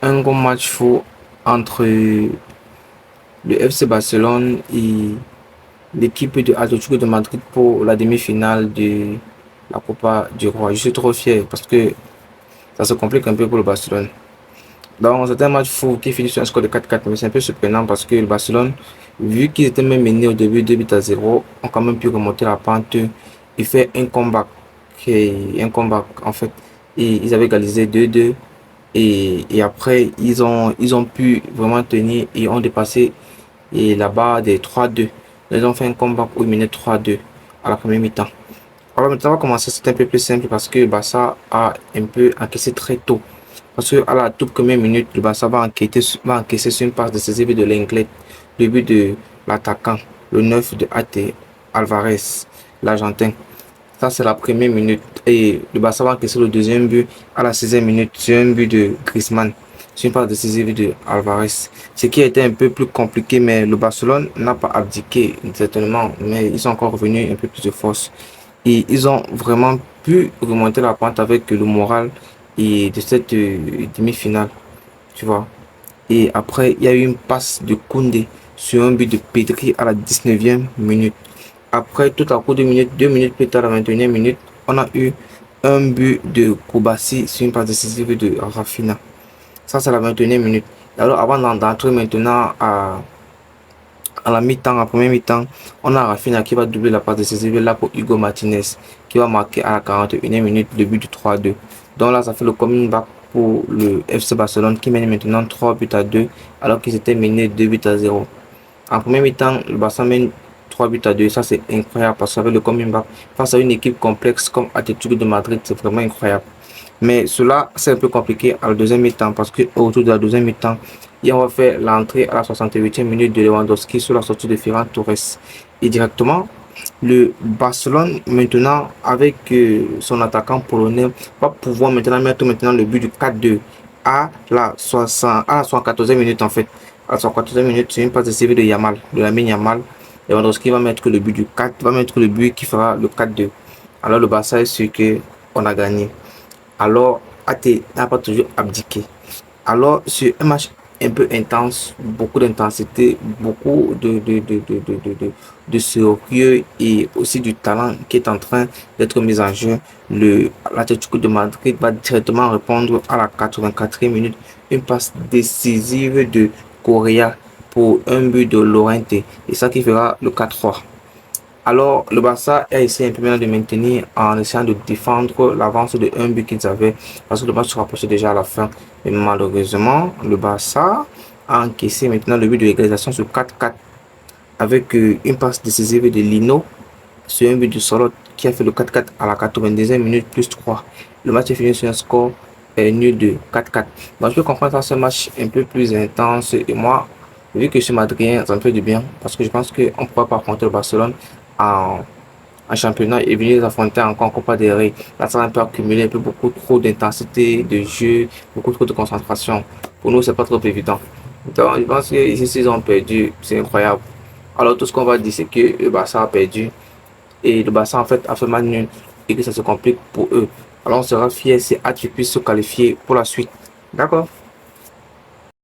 un gros match fou entre le FC Barcelone et l'équipe de Atlético de Madrid pour la demi-finale de la Copa du Roi. Je suis trop fier parce que ça se complique un peu pour le Barcelone. Donc, c'est un match fou qui finit sur un score de 4-4, mais c'est un peu surprenant parce que le Barcelone, vu qu'ils étaient même menés au début 2-0, ont quand même pu remonter la pente et faire un comeback. Un comeback en fait. Et ils avaient égalisé 2-2. Et après, ils ont pu vraiment tenir et ont dépassé la barre des 3-2. Ils ont fait un comeback où ils menaient 3-2 à la première mi-temps. Alors maintenant, on va commencer, c'est un peu plus simple parce que le Barça a un peu encaissé très tôt. Parce que à la toute première minute, le Barça va encaisser sur une passe décisive de l'Inglais, le but de l'attaquant, le 9 de AT Alvarez, l'Argentin. Ça, c'est la première minute. Et le Barça va encaisser le deuxième but à la 6e minute sur un but de Griezmann, sur une passe décisive de Alvarez. Ce qui a été un peu plus compliqué, mais le Barcelone n'a pas abdiqué, certainement, mais ils sont encore revenus un peu plus de force. Et ils ont vraiment pu remonter la pente avec le moral et de cette demi-finale, tu vois. Et après, il y a eu une passe de Koundé sur un but de Pedri à la 19e minute. Après, tout à coup, 2 minutes plus tard, à la 21e minute, on a eu un but de Koubassi sur une passe décisive de Rafinha. Ça, c'est la 21e minute. Et alors, avant d'entrer maintenant à la mi-temps, à première mi-temps, on a Rafinha qui va doubler la passe décisive là pour Hugo Martinez, qui va marquer à la 41e minute le but du 3-2. Donc là, ça fait le coming back pour le FC Barcelone qui mène maintenant 3-2 alors qu'ils étaient menés 2-0. En premier mi-temps, le Barça mène 3-2. Ça, c'est incroyable parce qu'avec le coming back, face à une équipe complexe comme Atlético de Madrid, c'est vraiment incroyable. Mais cela, c'est un peu compliqué à la deuxième mi-temps parce qu'autour de la deuxième mi-temps, on va faire l'entrée à la 68e minute de Lewandowski sur la sortie de Ferran Torres. Et directement, le Barcelone, maintenant, avec son attaquant polonais, va pouvoir maintenant mettre maintenant le but du 4-2 à la 74e minute en fait. À la 74e minute, c'est une passe décisive de Yamal, de la mine Yamal. Lewandowski va mettre le but du 4, va mettre le but qui fera le 4-2. Alors le Barça est sûr qu'on a gagné. Alors, AT n'a pas toujours abdiqué. Alors, sur un match un peu intense, beaucoup d'intensité, beaucoup de sérieux et aussi du talent qui est en train d'être mis en jeu, l'Atlético de Madrid va directement répondre à la 84e minute, une passe décisive de Correa pour un but de Llorente et ça qui fera le 4-3. Alors, le Barça a essayé un peu maintenant de maintenir en essayant de défendre l'avance de un but qu'ils avaient parce que le match se rapprochait déjà à la fin. Mais malheureusement, le Barça a encaissé maintenant le but de l'égalisation sur 4-4 avec une passe décisive de Lino sur un but de Solot qui a fait le 4-4 à la 92e minute plus 3. Le match est fini sur un score nul de 4-4. Donc, je peux comprendre ça, ce match un peu plus intense et moi, vu que je suis madrilène, ça me fait du bien parce que je pense qu'on ne pourra pas affronter le Barcelone en, en championnat et venir les affronter encore en Copa del Rey. Là, ça va un peu accumuler un peu beaucoup trop d'intensité de jeu, beaucoup trop de concentration. Pour nous, c'est pas trop évident. Donc, je pense que ici, s'ils ont perdu, c'est incroyable. Alors, tout ce qu'on va dire, c'est que le Barça a perdu et le Barça, en fait, a fait mal nul et que ça se complique pour eux. Alors, on sera fiers si H puisse se qualifier pour la suite. D'accord?